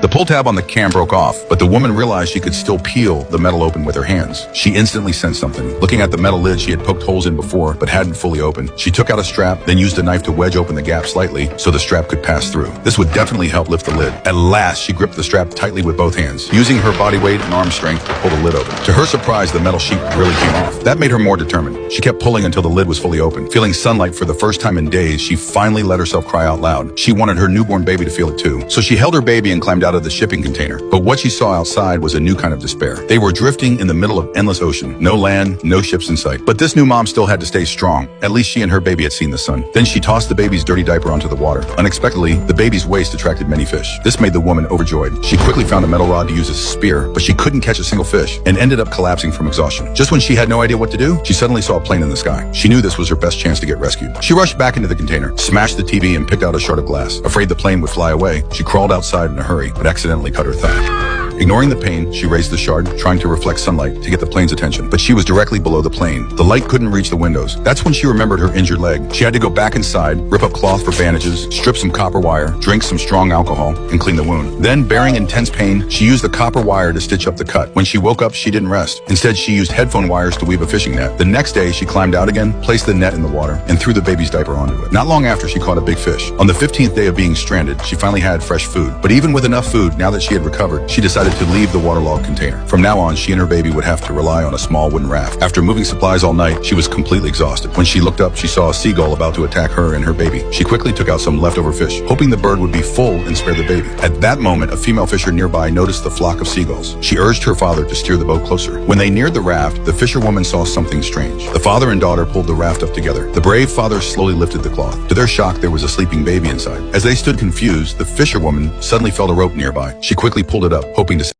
The pull tab on the can broke off, but the woman realized she could still peel the metal open with her hands. She instantly sensed something. Looking at the metal lid she had poked holes in before, but hadn't fully opened, she took out a strap, then used a knife to wedge open the gap slightly so the strap could pass through. This would definitely help lift the lid. At last, she gripped the strap tightly with both hands, using her body weight and arm strength to pull the lid open. To her surprise, the metal sheet really came off. That made her more determined. She kept pulling until the lid was fully open. Feeling sunlight for the first time in days, she finally let herself cry out loud. She wanted her newborn baby to feel it too. So she held her baby and climbed out of the shipping container. But what she saw outside was a new kind of despair. They were drifting in the middle of endless ocean. No land, no ships in sight. But this new mom still had to stay strong. At least she and her baby had seen the sun. Then she tossed the baby's dirty diaper onto the water. Unexpectedly, the baby's waist attracted many fish. This made the woman overjoyed. She quickly found a metal rod to use as a spear, but she couldn't catch a single fish and ended up collapsing from exhaustion. Just when she had no idea what to do, she suddenly saw a plane in the sky. She knew this was her best chance to get rescued. She rushed back into the container, smashed the TV, and picked out a shard of glass. Afraid the plane would fly away, she crawled outside in a hurry, but accidentally cut her thigh. Ignoring the pain, she raised the shard, trying to reflect sunlight to get the plane's attention. But she was directly below the plane. The light couldn't reach the windows. That's when she remembered her injured leg. She had to go back inside, rip up cloth for bandages, strip some copper wire, drink some strong alcohol, and clean the wound. Then, bearing intense pain, she used the copper wire to stitch up the cut. When she woke up, she didn't rest. Instead, she used headphone wires to weave a fishing net. The next day, she climbed out again, placed the net in the water, and threw the baby's diaper onto it. Not long after, she caught a big fish. On the 15th day of being stranded, she finally had fresh food. But even with enough food, now that she had recovered, she decided to leave the waterlogged container. From now on, she and her baby would have to rely on a small wooden raft. After moving supplies all night, she was completely exhausted. When she looked up, she saw a seagull about to attack her and her baby. She quickly took out some leftover fish, hoping the bird would be full and spare the baby. At that moment, a female fisher nearby noticed the flock of seagulls. She urged her father to steer the boat closer. When they neared the raft, the fisherwoman saw something strange. The father and daughter pulled the raft up together. The brave father slowly lifted the cloth. To their shock, there was a sleeping baby inside. As they stood confused, the fisherwoman suddenly felt a rope nearby. She quickly pulled it up, hoping to